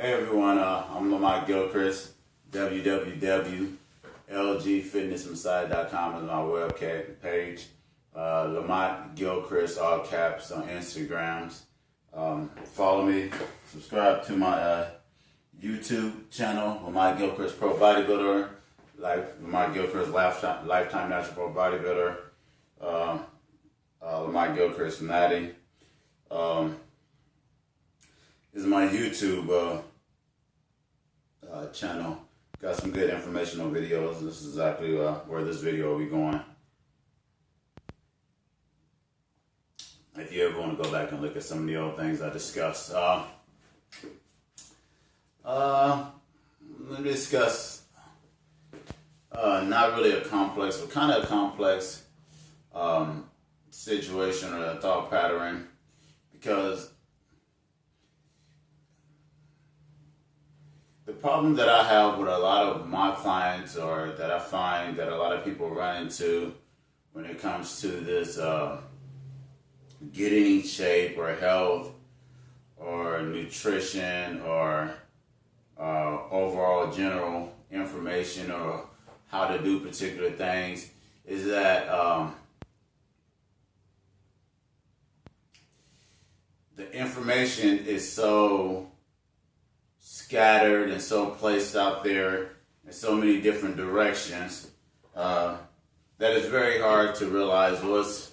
Hey everyone, I'm Lamont Gilchrist. www.lgfitnessmessiah.com is my webcam page. Lamont Gilchrist, all caps, on Instagrams. Follow me, subscribe to my YouTube channel, Lamont Gilchrist Pro Bodybuilder, Lamont Gilchrist Lifetime Natural Pro Bodybuilder, Lamont Gilchrist Natty. This is my YouTube channel. Got some good informational videos. This is exactly where this video will be going. If you ever want to go back and look at some of the old things I discussed. Let me discuss not really a complex, but kind of a complex situation or a thought pattern, because the problem that I have with a lot of my clients, or that I find that a lot of people run into when it comes to this getting in shape or health or nutrition or overall general information or how to do particular things, is that the information is so scattered and so placed out there in so many different directions that it's very hard to realize what's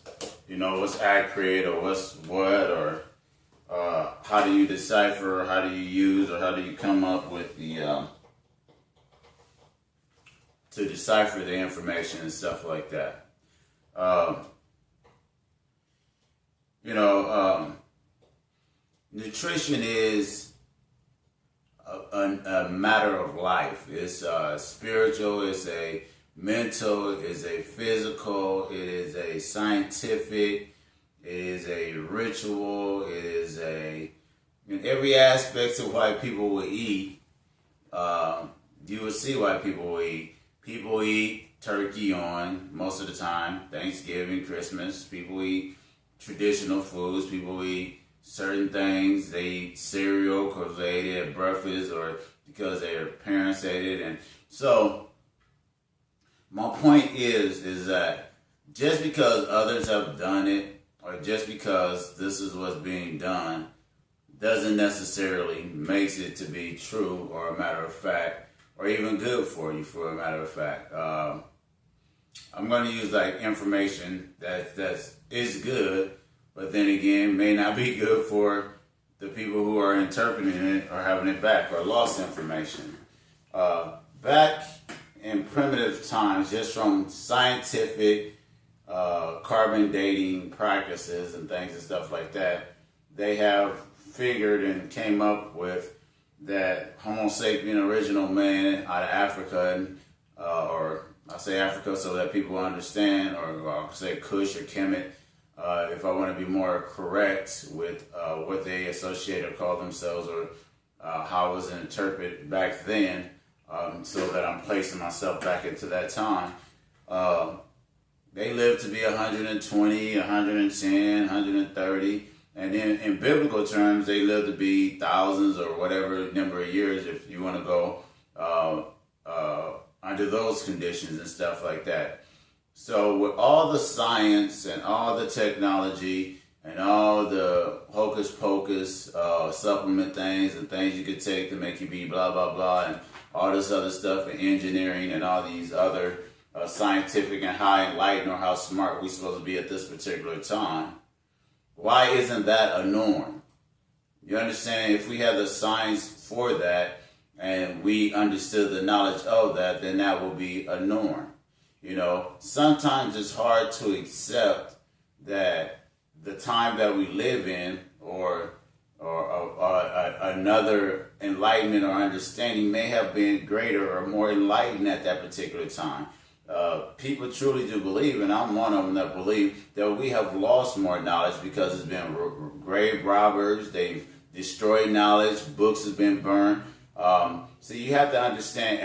accurate or what's what, or how do you decipher, or how do you use, or how do you come up with the to decipher the information and stuff like that. Nutrition is a matter of life. It's spiritual, it's a mental, it's a physical, it is a scientific, it is a ritual, it is in every aspect of why people will eat. You will see why people will eat. People eat turkey on most of the time, Thanksgiving, Christmas. People eat traditional foods. People eat certain things. They eat cereal because they ate it at breakfast or because their parents ate it. And so my point is that just because others have done it, or just because this is what's being done, doesn't necessarily makes it to be true or a matter of fact, or even good for you, for a matter of fact. I'm going to use information that is good, but then again may not be good for the people who are interpreting it or having it back, or lost information. Back in primitive times, just from scientific carbon dating practices and things and stuff like that, they have figured and came up with that Homo sapien, original man out of Africa, or I say Africa so that people understand, or I'll say Kush or Kemet, if I want to be more correct with what they associate or call themselves, or how it was interpreted back then, so that I'm placing myself back into that time. They lived to be 120, 110, 130. And then in biblical terms, they lived to be thousands or whatever number of years, if you want to go under those conditions and stuff like that. So with all the science and all the technology and all the hocus pocus supplement things and things you could take to make you be blah, blah, blah, and all this other stuff, and engineering and all these other scientific and high enlightened, or how smart we're supposed to be at this particular time, why isn't that a norm? You understand? If we have the science for that and we understood the knowledge of that, then that will be a norm. Sometimes it's hard to accept that the time that we live in, or another enlightenment or understanding may have been greater or more enlightened at that particular time. People truly do believe, and I'm one of them that believe, that we have lost more knowledge because it's been grave robbers. They've destroyed knowledge. Books have been burned. So you have to understand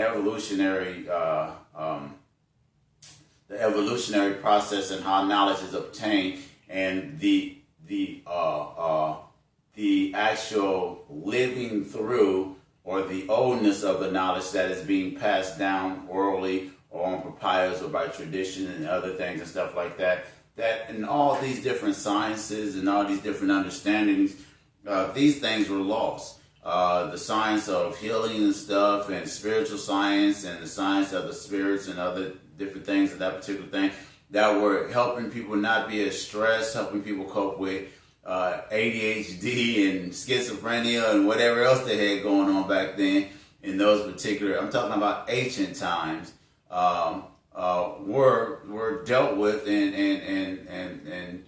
the evolutionary process and how knowledge is obtained, and the actual living through or the oldness of the knowledge that is being passed down orally or on papyrus or by tradition and other things and stuff like that. That in all these different sciences and all these different understandings, these things were lost. The science of healing and stuff, and spiritual science, and the science of the spirits and other different things of that particular thing that were helping people not be as stressed, helping people cope with ADHD and schizophrenia and whatever else they had going on back then in those particular, I'm talking about ancient times, were dealt with and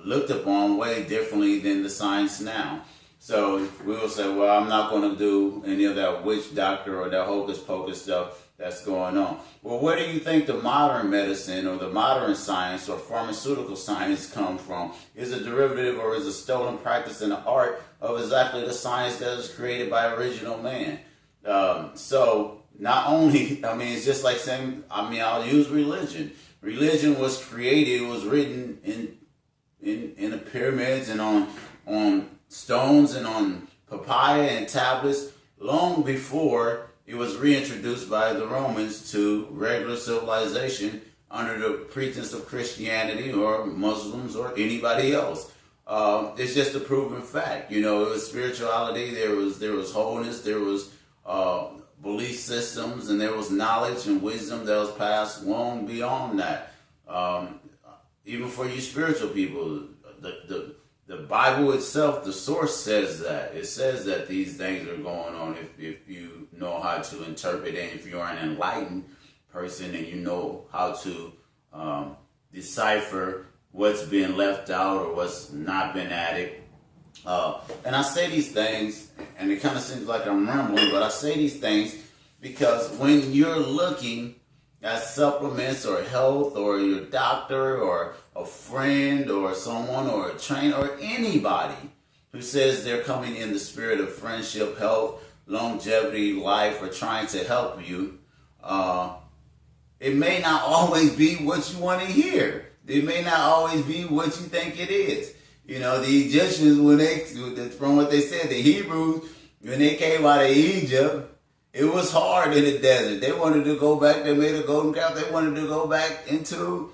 looked upon way differently than the science now. So we will say, well, I'm not going to do any of that witch doctor or that hocus pocus stuff that's going on. Well, where do you think the modern medicine or the modern science or pharmaceutical science come from? Is it derivative or is it stolen practice and the art of exactly the science that was created by original man? So not only, I mean, it's just like saying, I mean, I'll use religion. Religion was created, it was written in the pyramids and on stones and on papaya and tablets long before it was reintroduced by the Romans to regular civilization under the pretense of Christianity or Muslims or anybody else. It's just a proven fact. You know, it was spirituality, there was wholeness, there was belief systems, and there was knowledge and wisdom that was passed long beyond that. Even for you spiritual people, the Bible itself, the source says that. It says that these things are going on if you know how to interpret it, and if you're an enlightened person and you know how to decipher what's being left out or what's not been added. And I say these things, and it kind of seems like I'm rambling, but I say these things because when you're looking at supplements or health or your doctor or a friend or someone or a trainer or anybody who says they're coming in the spirit of friendship, health, longevity, life, or trying to help you, it may not always be what you want to hear. It may not always be what you think it is. You know, the Egyptians, from what they said, the Hebrews, when they came out of Egypt, it was hard in the desert. They wanted to go back. They made a golden calf. They wanted to go back into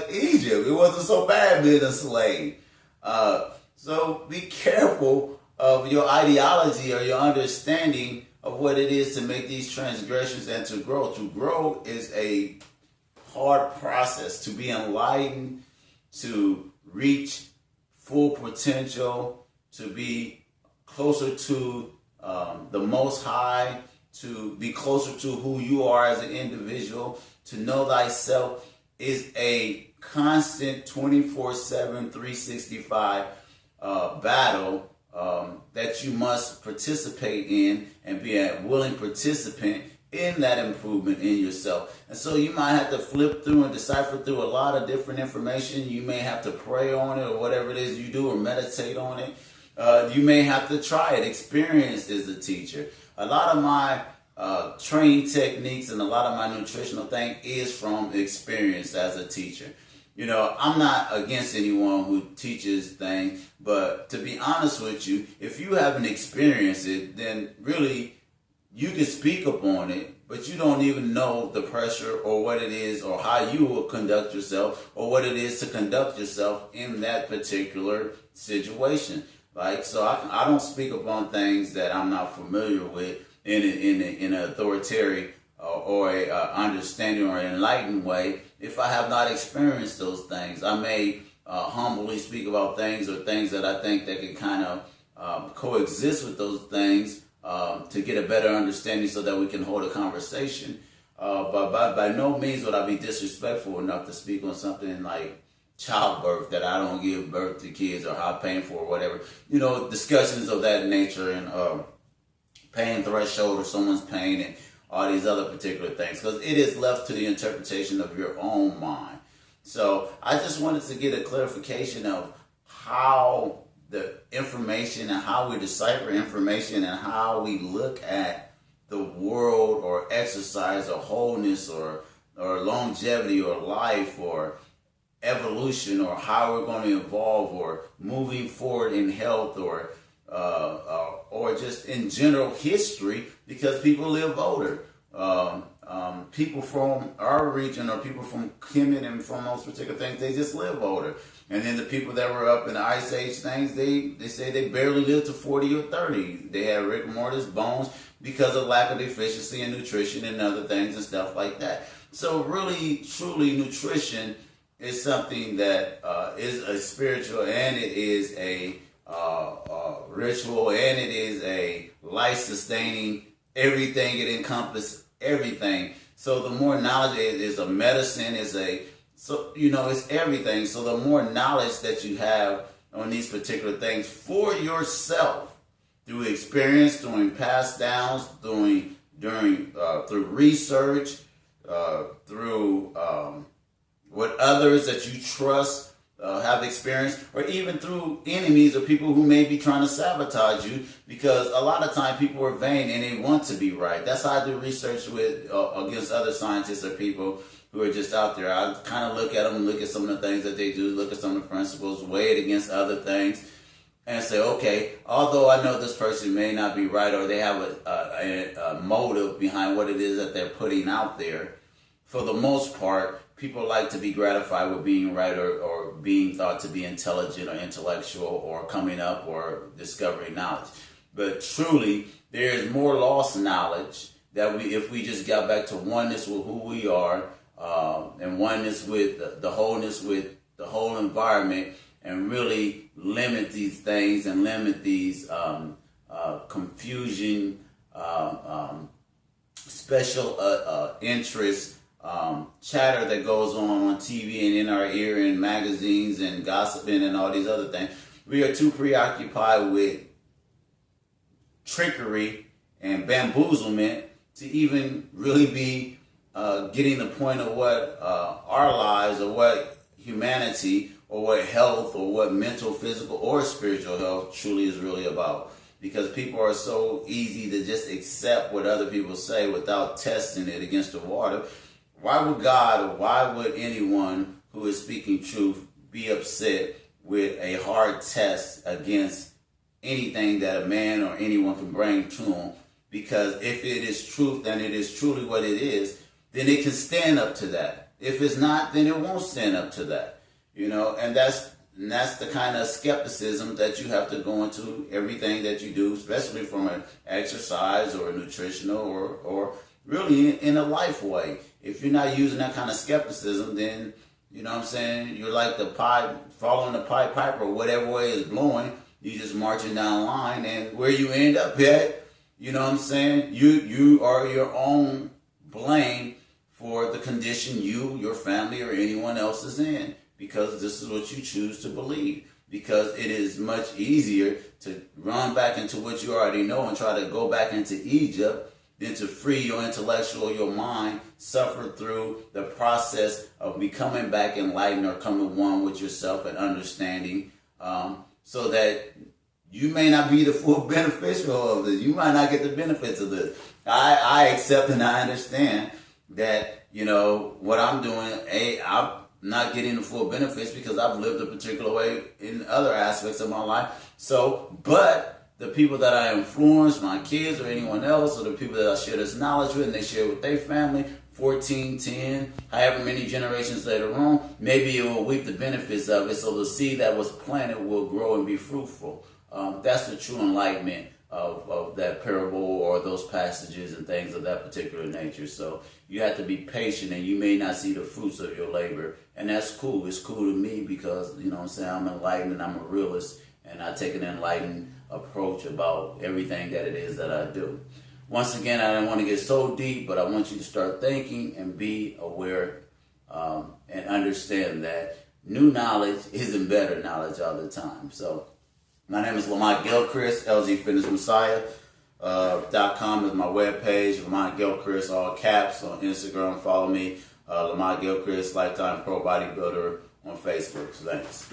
Egypt. It wasn't so bad being a slave. So be careful of your ideology or your understanding of what it is to make these transgressions and to grow. To grow is a hard process. To be enlightened, to reach full potential, to be closer to the Most High, to be closer to who you are as an individual, to know thyself is a constant 24/7, 365 battle that you must participate in and be a willing participant in that improvement in yourself. And so you might have to flip through and decipher through a lot of different information. You may have to pray on it or whatever it is you do, or meditate on it. You may have to try it. Experience is a teacher. A lot of my training techniques and a lot of my nutritional thing is from experience as a teacher. You know, I'm not against anyone who teaches things, but to be honest with you, if you haven't experienced it, then really you can speak upon it, but you don't even know the pressure or what it is or how you will conduct yourself or what it is to conduct yourself in that particular situation. Like, so I don't speak upon things that I'm not familiar with in an authoritarian or a understanding or enlightened way. If I have not experienced those things, I may humbly speak about things or things that I think that can kind of coexist with those things to get a better understanding so that we can hold a conversation. But by no means would I be disrespectful enough to speak on something like childbirth, that I don't give birth to kids, or how painful or whatever. You know, discussions of that nature, and pain threshold or someone's pain and all these other particular things, because it is left to the interpretation of your own mind. So I just wanted to get a clarification of how the information and how we decipher information and how we look at the world or exercise or wholeness or longevity or life or evolution, or how we're going to evolve, or moving forward in health, or or just in general history, because people live older. People from our region or people from Kemet and from those particular things, they just live older. And then the people that were up in the Ice Age things, they say they barely lived to 40 or 30. They had rigor mortis, bones, because of lack of deficiency in nutrition and other things and stuff like that. So really, truly, nutrition is something that is a spiritual, and it is a ritual, and it is a life-sustaining everything. It encompasses everything. So the more knowledge is a medicine, it's everything. So the more knowledge that you have on these particular things for yourself, through experience, through past downs, through research, through what others that you trust have experienced, or even through enemies or people who may be trying to sabotage you, because a lot of time people are vain and they want to be right. That's how I do research with against other scientists or people who are just out there. I kind of look at them, look at some of the things that they do, look at some of the principles, weigh it against other things, and say, okay, although I know this person may not be right, or they have a motive behind what it is that they're putting out there, for the most part, people like to be gratified with being right, or being thought to be intelligent or intellectual, or coming up or discovering knowledge. But truly, there is more lost knowledge that if we just got back to oneness with who we are, and oneness with the wholeness with the whole environment, and really limit these things and limit these confusion, special interest, chatter that goes on TV and in our ear, and magazines and gossiping and all these other things. We are too preoccupied with trickery and bamboozlement to even really be getting the point of what our lives, or what humanity, or what health, or what mental, physical, or spiritual health truly is really about. Because people are so easy to just accept what other people say without testing it against the water. Why would God, or why would anyone who is speaking truth be upset with a hard test against anything that a man or anyone can bring to them? Because if it is truth, and it is truly what it is, then it can stand up to that. If it's not, then it won't stand up to that. And that's the kind of skepticism that you have to go into everything that you do, especially from an exercise or a nutritional or really in a life way. If you're not using that kind of skepticism, then, you're like the pipe, following the Pied Piper, whatever way is blowing, you just marching down the line, and where you end up at, you are your own blame for the condition you, your family, or anyone else is in, because this is what you choose to believe. Because it is much easier to run back into what you already know and try to go back into Egypt than to free your intellectual, your mind, suffer through the process of becoming back enlightened or coming one with yourself and understanding, so that you may not be the full beneficial of this. You might not get the benefits of this. I accept and I understand that, what I'm doing, I'm not getting the full benefits because I've lived a particular way in other aspects of my life. But the people that I influence, my kids or anyone else, or the people that I share this knowledge with, and they share with their family, 14, 10, however many generations later on, maybe it will reap the benefits of it. So the seed that was planted will grow and be fruitful. That's the true enlightenment of that parable or those passages and things of that particular nature. So you have to be patient, and you may not see the fruits of your labor. And that's cool. It's cool to me because, I'm enlightened and I'm a realist, and I take an enlightened approach about everything that it is that I do. Once again, I don't want to get so deep, but I want you to start thinking and be aware, and understand that new knowledge isn't better knowledge all the time. So my name is Lamont Gilchrist, LGFitnessMessiah.com is my webpage. Lamont Gilchrist, all caps, on Instagram. Follow me, Lamont Gilchrist, Lifetime Pro Bodybuilder on Facebook. So thanks.